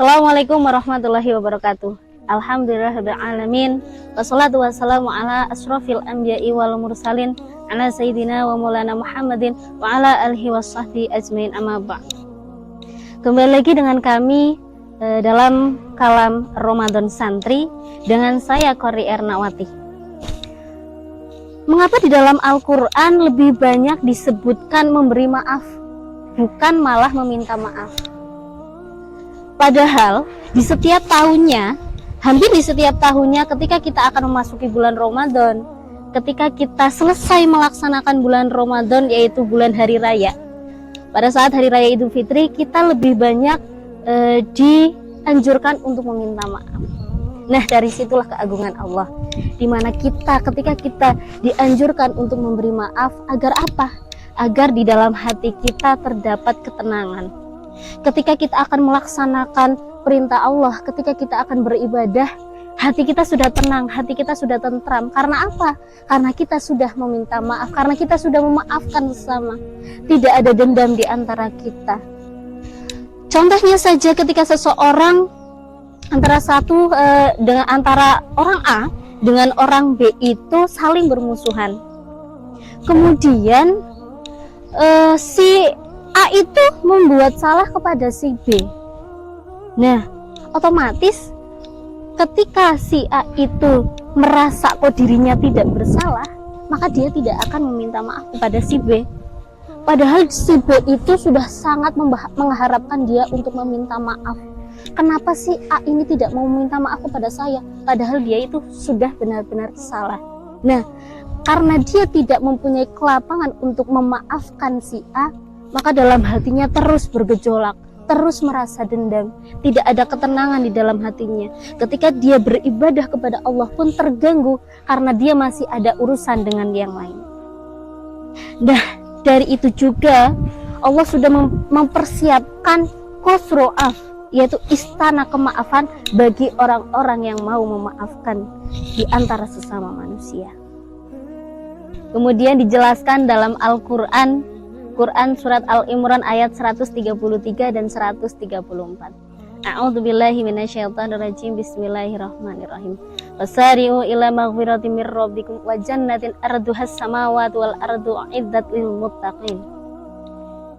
Assalamualaikum warahmatullahi wabarakatuh. Alhamdulillahirabbil alamin. Wassalatu wassalamu ala asrofil anbiya'i wal mursalin ala sayyidina wa maulana Muhammadin wa ala alihi washabbihi ajmain, amma ba'd. Kembali lagi dengan kami dalam kalam Ramadan Santri dengan saya Qori Ernawati. Mengapa di dalam Al-Qur'an lebih banyak disebutkan memberi maaf, bukan malah meminta maaf? Padahal di setiap tahunnya, hampir di setiap tahunnya ketika kita akan memasuki bulan Ramadan, ketika kita selesai melaksanakan bulan Ramadan, yaitu bulan hari raya, pada saat hari raya Idul Fitri, kita lebih banyak dianjurkan untuk meminta maaf. Nah, dari situlah keagungan Allah, dimana ketika kita dianjurkan untuk memberi maaf, agar apa? Agar di dalam hati kita terdapat ketenangan. Ketika kita akan melaksanakan perintah Allah, ketika kita akan beribadah, hati kita sudah tenang, hati kita sudah tentram. Karena apa? Karena kita sudah meminta maaf, karena kita sudah memaafkan sesama. Tidak ada dendam di antara kita. Contohnya saja ketika seseorang antara orang A dengan orang B itu saling bermusuhan. Kemudian si A itu membuat salah kepada si B. Nah, otomatis ketika si A itu merasa kok dirinya tidak bersalah, maka dia tidak akan meminta maaf kepada si B. Padahal si B itu sudah sangat mengharapkan dia untuk meminta maaf. Kenapa si A ini tidak mau meminta maaf kepada saya? Padahal dia itu sudah benar-benar salah. Nah, karena dia tidak mempunyai kelapangan untuk memaafkan si A, maka dalam hatinya terus bergejolak, terus merasa dendam, tidak ada ketenangan di dalam hatinya. Ketika dia beribadah kepada Allah pun terganggu karena dia masih ada urusan dengan yang lain. Nah, dari itu juga Allah sudah mempersiapkan qasru'af, yaitu istana kemaafan bagi orang-orang yang mau memaafkan di antara sesama manusia. Kemudian dijelaskan dalam Al-Qur'an, surat Al-Imran ayat 133 dan 134. A'udzubillahi minasyaitonirrajim. Bismillahirrahmanirrahim. Wasari'u ila maghfiratin mir rabbikum wa jannatin arduhas samawati wal ardu uiddat lil muttaqin.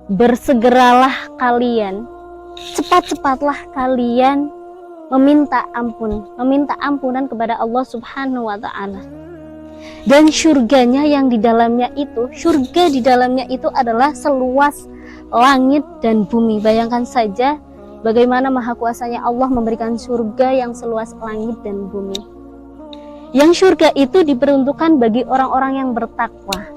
Bersegeralah kalian, cepat-cepatlah kalian meminta ampunan kepada Allah Subhanahu wa taala. Dan surganya yang di dalamnya itu, surga di dalamnya itu adalah seluas langit dan bumi. Bayangkan saja bagaimana maha kuasanya Allah memberikan surga yang seluas langit dan bumi. Yang surga itu diperuntukkan bagi orang-orang yang bertakwa.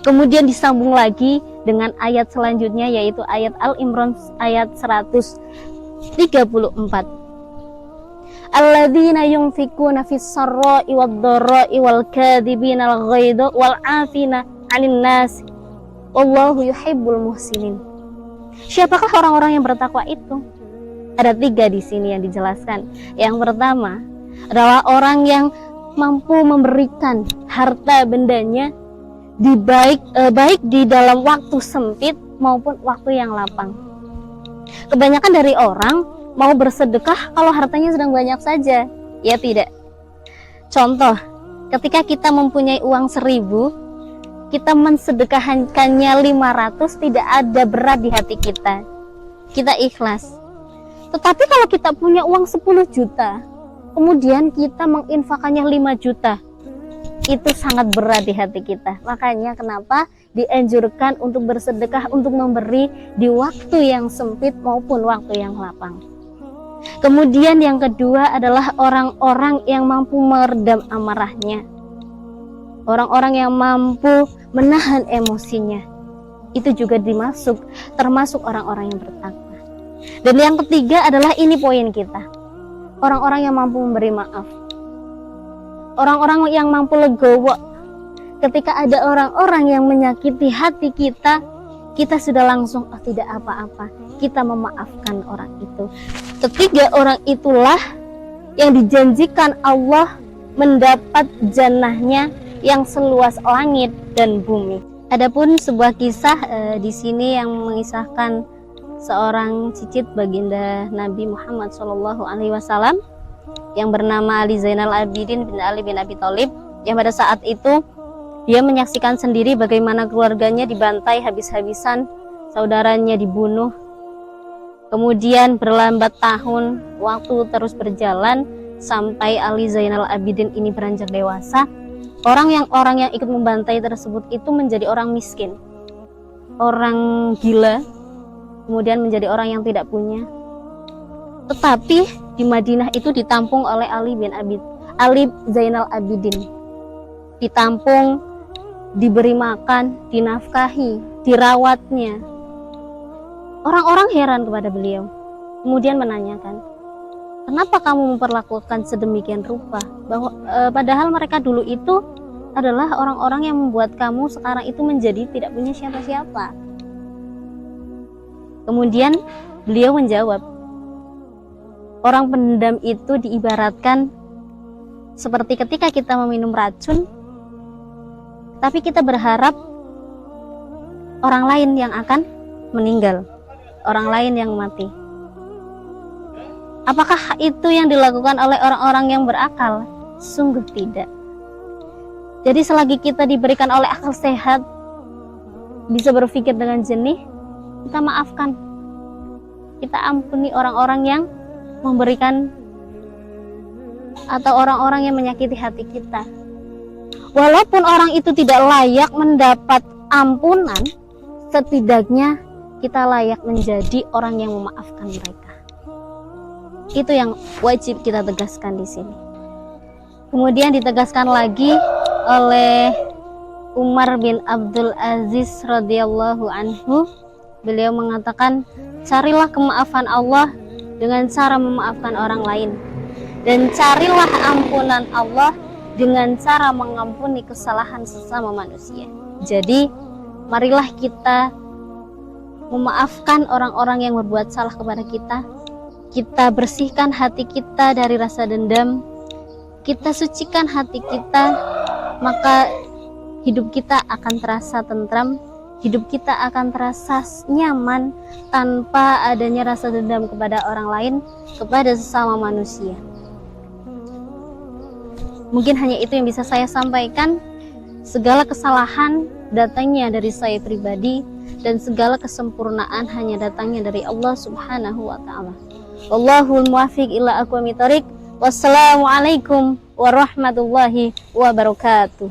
Kemudian disambung lagi dengan ayat selanjutnya, yaitu ayat Al-Imran ayat 134. Alladzina yunfikuna fis sarra'i wad dharra'i wal kadhibina al ghaidha wal 'afina 'anil nas wallahu yuhibbul muhsinin. Siapakah orang-orang yang bertakwa itu? Ada 3 di sini yang dijelaskan. Yang pertama adalah orang yang mampu memberikan harta bendanya baik di dalam waktu sempit maupun waktu yang lapang. Kebanyakan dari orang mau bersedekah kalau hartanya sedang banyak saja, ya tidak. Contoh, ketika kita mempunyai uang 1000, kita mensedekahkannya 500, tidak ada berat di hati kita. Kita ikhlas. Tetapi kalau kita punya uang 10 juta, kemudian kita menginfakannya 5 juta, itu sangat berat di hati kita. Makanya kenapa dianjurkan untuk bersedekah, untuk memberi di waktu yang sempit maupun waktu yang lapang. Kemudian yang kedua adalah orang-orang yang mampu meredam amarahnya, orang-orang yang mampu menahan emosinya. Itu juga termasuk orang-orang yang bertakwa. Dan yang ketiga adalah ini poin kita, orang-orang yang mampu memberi maaf, orang-orang yang mampu legowo. Ketika ada orang-orang yang menyakiti hati kita, kita sudah langsung tidak apa-apa, kita memaafkan orang itu. Ketiga orang itulah yang dijanjikan Allah mendapat jannahnya yang seluas langit dan bumi. Adapun sebuah kisah di sini yang mengisahkan seorang cicit baginda Nabi Muhammad SAW yang bernama Ali Zainal Abidin bin Ali bin Abi Thalib, yang pada saat itu dia menyaksikan sendiri bagaimana keluarganya dibantai habis-habisan, saudaranya dibunuh. Kemudian berlambat tahun, waktu terus berjalan sampai Ali Zainal Abidin ini beranjak dewasa. Orang yang ikut membantai tersebut itu menjadi orang miskin, orang gila, kemudian menjadi orang yang tidak punya. Tetapi di Madinah itu ditampung oleh Ali Zainal Abidin. Ditampung, diberi makan, dinafkahi, dirawatnya. Orang-orang heran kepada beliau. Kemudian menanyakan, kenapa kamu memperlakukan sedemikian rupa? Padahal mereka dulu itu adalah orang-orang yang membuat kamu sekarang itu menjadi tidak punya siapa-siapa. Kemudian beliau menjawab, orang pendendam itu diibaratkan seperti ketika kita meminum racun, tapi kita berharap orang lain yang akan meninggal, orang lain yang mati. Apakah itu yang dilakukan oleh orang-orang yang berakal? Sungguh tidak. Jadi selagi kita diberikan oleh akal sehat, bisa berpikir dengan jernih, kita maafkan, kita ampuni orang-orang yang memberikan atau orang-orang yang menyakiti hati kita. Walaupun orang itu tidak layak mendapat ampunan, setidaknya kita layak menjadi orang yang memaafkan mereka. Itu yang wajib kita tegaskan di sini. Kemudian ditegaskan lagi oleh Umar bin Abdul Aziz radhiyallahu anhu. Beliau mengatakan, carilah kemaafan Allah dengan cara memaafkan orang lain, dan carilah ampunan Allah dengan cara mengampuni kesalahan sesama manusia. Jadi marilah kita memaafkan orang-orang yang berbuat salah kepada kita. Kita bersihkan hati kita dari rasa dendam, kita sucikan hati kita, maka hidup kita akan terasa tentram, hidup kita akan terasa nyaman tanpa adanya rasa dendam kepada orang lain, kepada sesama manusia. Mungkin hanya itu yang bisa saya sampaikan. Segala kesalahan datangnya dari saya pribadi, dan segala kesempurnaan hanya datangnya dari Allah Subhanahu wa Ta'ala. Wallahul muwaffiq ila aqwamit thoriq. Wassalamualaikum warahmatullahi wabarakatuh.